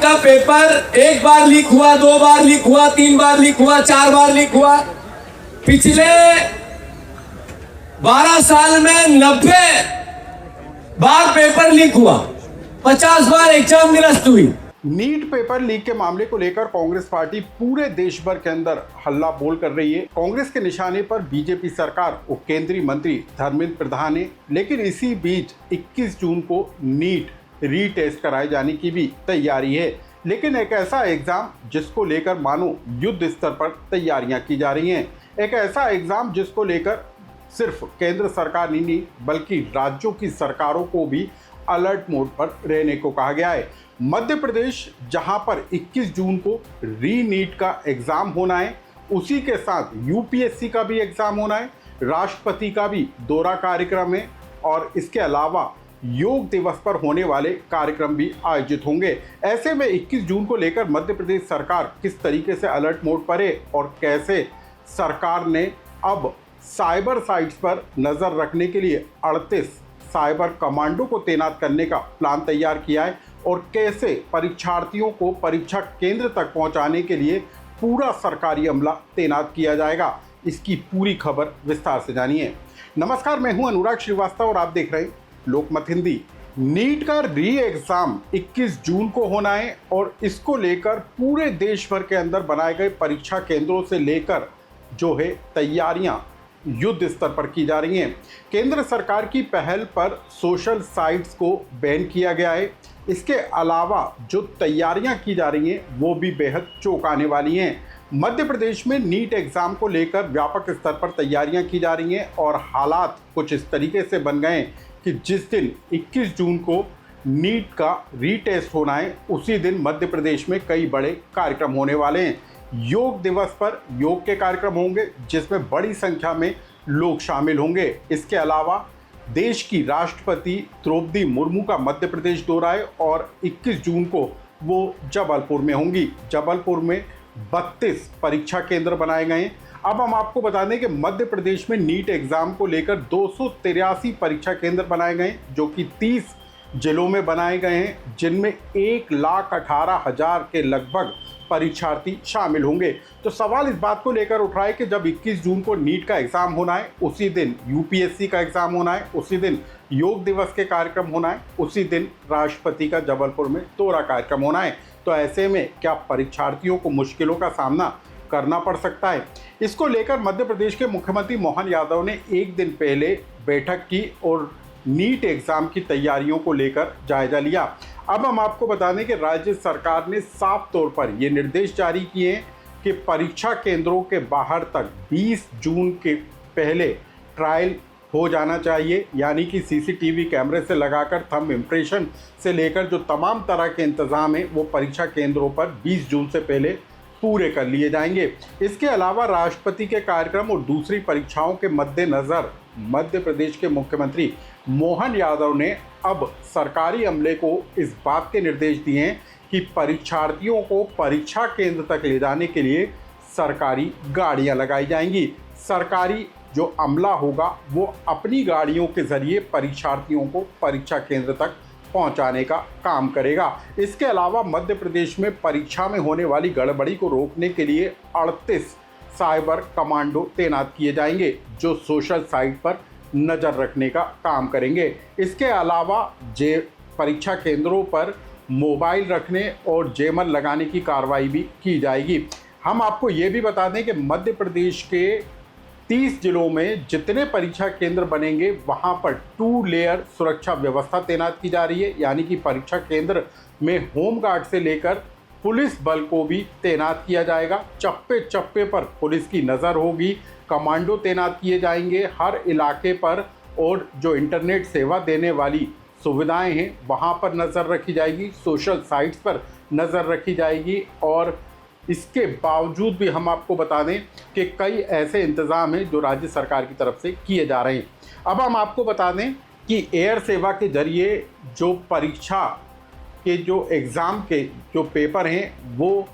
का पेपर एक बार लीक हुआ, 2 बार लीक हुआ, 3 बार लीक हुआ, 4 बार लीक हुआ। पिछले 12 साल में 90 बार पेपर लीक हुआ, 50 बार एग्जाम निरस्त हुई। नीट पेपर लीक के मामले को लेकर कांग्रेस पार्टी पूरे देश भर के अंदर हल्ला बोल कर रही है। कांग्रेस के निशाने पर बीजेपी सरकार और केंद्रीय मंत्री धर्मेंद्र प्रधान है। लेकिन इसी बीच 21 जून को नीट रीटेस्ट कराए जाने की भी तैयारी है। लेकिन एक ऐसा एग्जाम जिसको लेकर मानो युद्ध स्तर पर तैयारियां की जा रही हैं, एक ऐसा एग्जाम जिसको लेकर सिर्फ केंद्र सरकार नहीं बल्कि राज्यों की सरकारों को भी अलर्ट मोड पर रहने को कहा गया है। मध्य प्रदेश जहां पर 21 जून को री नीट का एग्जाम होना है, उसी के साथ यूपीएससी का भी एग्जाम होना है, राष्ट्रपति का भी दौरा कार्यक्रम है और इसके अलावा योग दिवस पर होने वाले कार्यक्रम भी आयोजित होंगे। ऐसे में 21 जून को लेकर मध्य प्रदेश सरकार किस तरीके से अलर्ट मोड पर है और कैसे सरकार ने अब साइबर साइट्स पर नज़र रखने के लिए 38 साइबर कमांडो को तैनात करने का प्लान तैयार किया है और कैसे परीक्षार्थियों को परीक्षा केंद्र तक पहुंचाने के लिए पूरा सरकारी अमला तैनात किया जाएगा, इसकी पूरी खबर विस्तार से जानिए। नमस्कार, मैं हूं अनुराग श्रीवास्तव और आप देख रहे हैं लोकमत हिंदी। नीट का री एग्जाम 21 जून को होना है और इसको लेकर पूरे देश भर के अंदर बनाए गए परीक्षा केंद्रों से लेकर जो है तैयारियां युद्ध स्तर पर की जा रही हैं। केंद्र सरकार की पहल पर सोशल साइट्स को बैन किया गया है। इसके अलावा जो तैयारियां की जा रही हैं वो भी बेहद चौंकाने वाली हैं। मध्य प्रदेश में नीट एग्जाम को लेकर व्यापक स्तर पर तैयारियां की जा रही हैं और हालात कुछ इस तरीके से बन गए कि जिस दिन 21 जून को नीट का रीटेस्ट होना है, उसी दिन मध्य प्रदेश में कई बड़े कार्यक्रम होने वाले हैं। योग दिवस पर योग के कार्यक्रम होंगे जिसमें बड़ी संख्या में लोग शामिल होंगे। इसके अलावा देश की राष्ट्रपति द्रौपदी मुर्मू का मध्य प्रदेश दौरा है और 21 जून को वो जबलपुर में होंगी। जबलपुर में 32 परीक्षा केंद्र बनाए गए हैं। अब हम आपको बता दें कि मध्य प्रदेश में नीट एग्जाम को लेकर 283 परीक्षा केंद्र बनाए गए हैं जो कि 30 जिलों में बनाए गए हैं, जिनमें 1,18,000 के लगभग परीक्षार्थी शामिल होंगे। तो सवाल इस बात को लेकर उठ रहा है कि जब 21 जून को नीट का एग्जाम होना है, उसी दिन यूपीएससी का एग्जाम होना है, उसी दिन योग दिवस के कार्यक्रम होना है, उसी दिन राष्ट्रपति का जबलपुर में दौरा कार्यक्रम होना है। तो ऐसे में क्या परीक्षार्थियों को मुश्किलों का सामना करना पड़ सकता है? इसको लेकर मध्य प्रदेश के मुख्यमंत्री मोहन यादव ने एक दिन पहले बैठक की और नीट एग्जाम की तैयारियों को लेकर जायजा लिया। अब हम आपको बता दें कि राज्य सरकार ने साफ तौर पर ये निर्देश जारी किए हैं कि परीक्षा केंद्रों के बाहर तक 20 जून के पहले ट्रायल हो जाना चाहिए, यानी कि सीसीटीवी कैमरे से लगाकर थंब इम्प्रेशन से लेकर जो तमाम तरह के इंतजाम हैं वो परीक्षा केंद्रों पर 20 जून से पहले पूरे कर लिए जाएंगे। इसके अलावा राष्ट्रपति के कार्यक्रम और दूसरी परीक्षाओं के मद्देनज़र मध्य प्रदेश के मुख्यमंत्री मोहन यादव ने अब सरकारी अमले को इस बात के निर्देश दिए हैं कि परीक्षार्थियों को परीक्षा केंद्र तक ले जाने के लिए सरकारी गाड़ियां लगाई जाएंगी। सरकारी जो अमला होगा वो अपनी गाड़ियों के जरिए परीक्षार्थियों को परीक्षा केंद्र तक पहुंचाने का काम करेगा। इसके अलावा मध्य प्रदेश में परीक्षा में होने वाली गड़बड़ी को रोकने के लिए 38 साइबर कमांडो तैनात किए जाएंगे जो सोशल साइट पर नज़र रखने का काम करेंगे। इसके अलावा परीक्षा केंद्रों पर मोबाइल रखने और जैमर लगाने की कार्रवाई भी की जाएगी। हम आपको ये भी बता दें कि मध्य प्रदेश के 30 जिलों में जितने परीक्षा केंद्र बनेंगे वहां पर 2 लेयर सुरक्षा व्यवस्था तैनात की जा रही है, यानी कि परीक्षा केंद्र में होमगार्ड से लेकर पुलिस बल को भी तैनात किया जाएगा। चप्पे चप्पे पर पुलिस की नज़र होगी, कमांडो तैनात किए जाएंगे हर इलाके पर और जो इंटरनेट सेवा देने वाली सुविधाएं हैं वहां पर नज़र रखी जाएगी, सोशल साइट्स पर नज़र रखी जाएगी। और इसके बावजूद भी हम आपको बता दें कि कई ऐसे इंतज़ाम हैं जो राज्य सरकार की तरफ से किए जा रहे हैं। अब हम आपको बता दें कि एयर सेवा के जरिए जो परीक्षा के जो एग्ज़ाम के जो पेपर हैं वो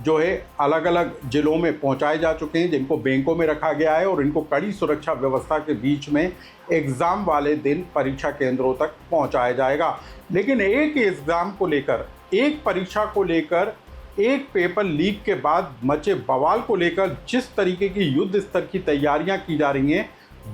जो है अलग अलग ज़िलों में पहुंचाए जा चुके हैं, जिनको बैंकों में रखा गया है और इनको कड़ी सुरक्षा व्यवस्था के बीच में एग्ज़ाम वाले दिन परीक्षा केंद्रों तक पहुंचाया जाएगा। लेकिन एक एग्ज़ाम को लेकर एक परीक्षा को लेकर, एक पेपर लीक के बाद मचे बवाल को लेकर जिस तरीके की युद्ध स्तर की तैयारियां की जा रही हैं,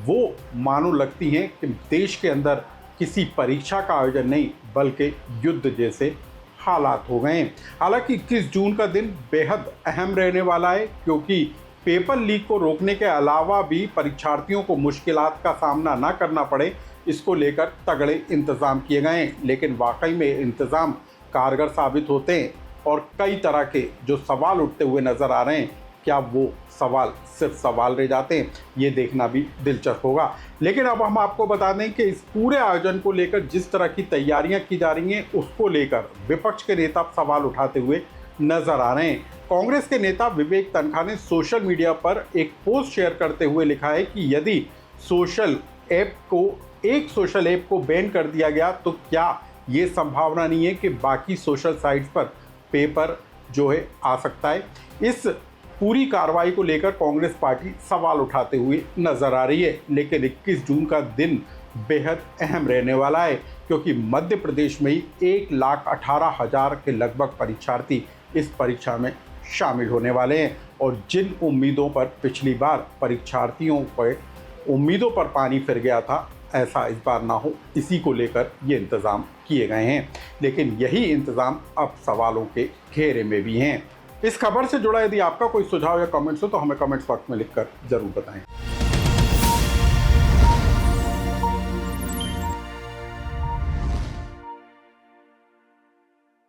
वो मानो लगती हैं कि देश के अंदर किसी परीक्षा का आयोजन नहीं बल्कि युद्ध जैसे हालात हो गए हैं। हालांकि 21 जून का दिन बेहद अहम रहने वाला है, क्योंकि पेपर लीक को रोकने के अलावा भी परीक्षार्थियों को मुश्किलात का सामना ना करना पड़े, इसको लेकर तगड़े इंतज़ाम किए गए हैं। लेकिन वाकई में इंतज़ाम कारगर साबित होते हैं और कई तरह के जो सवाल उठते हुए नज़र आ रहे हैं, क्या वो सवाल सिर्फ सवाल रह जाते हैं, ये देखना भी दिलचस्प होगा। लेकिन अब हम आपको बता दें कि इस पूरे आयोजन को लेकर जिस तरह की तैयारियां की जा रही हैं, उसको लेकर विपक्ष के नेता सवाल उठाते हुए नजर आ रहे हैं। कांग्रेस के नेता विवेक तनखा ने सोशल मीडिया पर एक पोस्ट शेयर करते हुए लिखा है कि यदि एक सोशल ऐप को बैन कर दिया गया तो क्या ये संभावना नहीं है कि बाकी सोशल साइट्स पर पेपर जो है आ सकता है। इस पूरी कार्रवाई को लेकर कांग्रेस पार्टी सवाल उठाते हुए नजर आ रही है। लेकिन 21 जून का दिन बेहद अहम रहने वाला है, क्योंकि मध्य प्रदेश में ही 1,18,000 के लगभग परीक्षार्थी इस परीक्षा में शामिल होने वाले हैं। और जिन उम्मीदों पर पिछली बार परीक्षार्थियों पर उम्मीदों पर पानी फिर गया था, ऐसा इस बार ना हो, इसी को लेकर ये इंतज़ाम किए गए हैं। लेकिन यही इंतज़ाम अब सवालों के घेरे में भी हैं। इस खबर से जुड़ा यदि आपका कोई सुझाव या कमेंट्स हो तो हमें कमेंट्स बॉक्स में लिखकर ज़रूर बताएं।